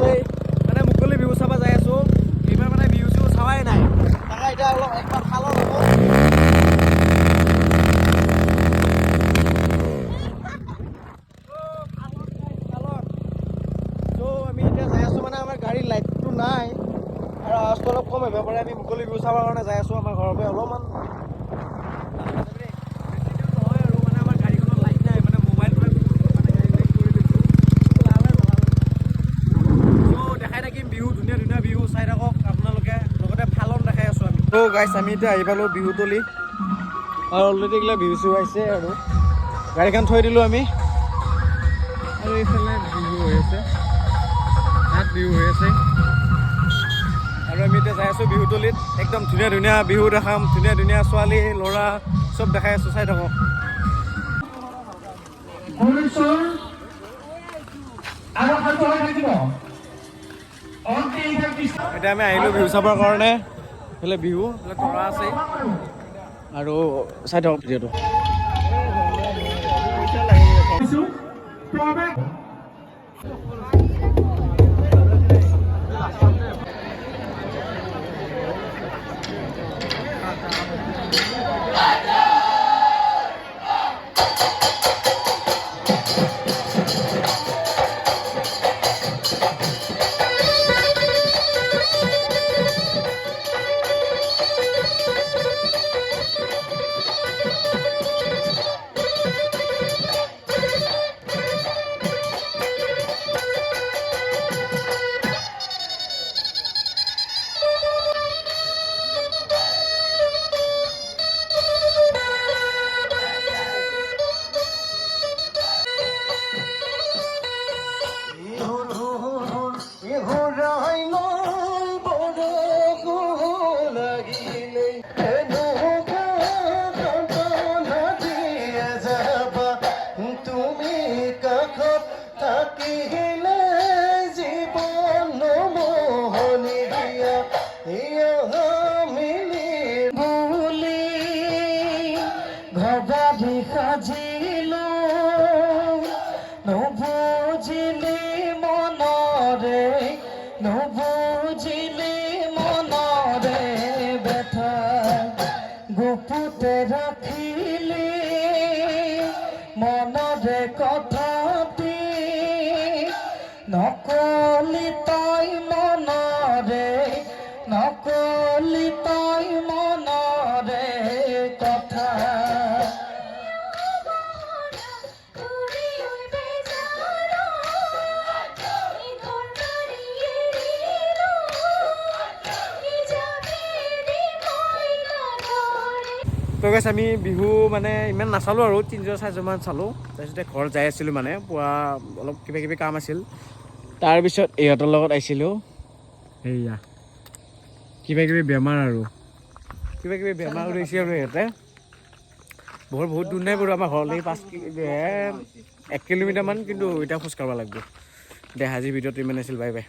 আছেই মানে মুকলি বিহু চাব যাই আছোঁ এইবাৰ মানে বিহু চিহু চাৱাই নাই তাকে এতিয়া অলপ একবাৰ খালৰ হ'ব আমি এতিয়া যাই আছোঁ মানে আমাৰ গাড়ীৰ লাইটটো নাই আৰু আৱাজটো অলপ কম আহিব পাৰে আমি মুকলি বিহু চাবৰ কাৰণে যাই আছোঁ আমাৰ ঘৰৰ পৰা অলপমান তো গাইছ আমি এতিয়া আহি পালোঁ বিহুতলি আৰু অলৰেডি এইগিলা বিহু চিহু আহিছে আৰু গাড়ীখন থৈ দিলোঁ আমি আৰু এইফালে বিহু হৈ আছে তাত বিহু হৈ আছে আৰু আমি এতিয়া যাই আছোঁ বিহুতলিত একদম ধুনীয়া ধুনীয়া বিহু দেখাম ধুনীয়া ধুনীয়া ছোৱালী ল'ৰা চব দেখাই আছোঁ চাই থাকক এতিয়া আমি আহিলোঁ বিহু চাবৰ কাৰণে এইফালে বিহু এইফালে তৰা আছে আৰু চাই থাকক ভিডিঅ'টো গুপুতে ৰাখিলে মনৰে কথাটি নকলি তই মনৰে নকলি তই মনৰে কথা তো গাইছ আমি বিহু মানে ইমান নাচালোঁ আৰু 3-4মান চালোঁ তাৰপিছতে ঘৰ যাই আছিলোঁ মানে পুৱা অলপ কিবা কিবি কাম আছিল তাৰপিছত ইহঁতৰ লগত আহিছিলোঁ সেয়া কিবা কিবি বেমাৰ কৰিছে আৰু ইহঁতে বহুত দূৰ নাই বাৰু আমাৰ ঘৰলৈ 1 কিলোমিটাৰমান কিন্তু এতিয়া খোজ কাঢ়িব লাগিব দে আজিৰ ভিডিঅ'টো ইমান আছিল বাই বাই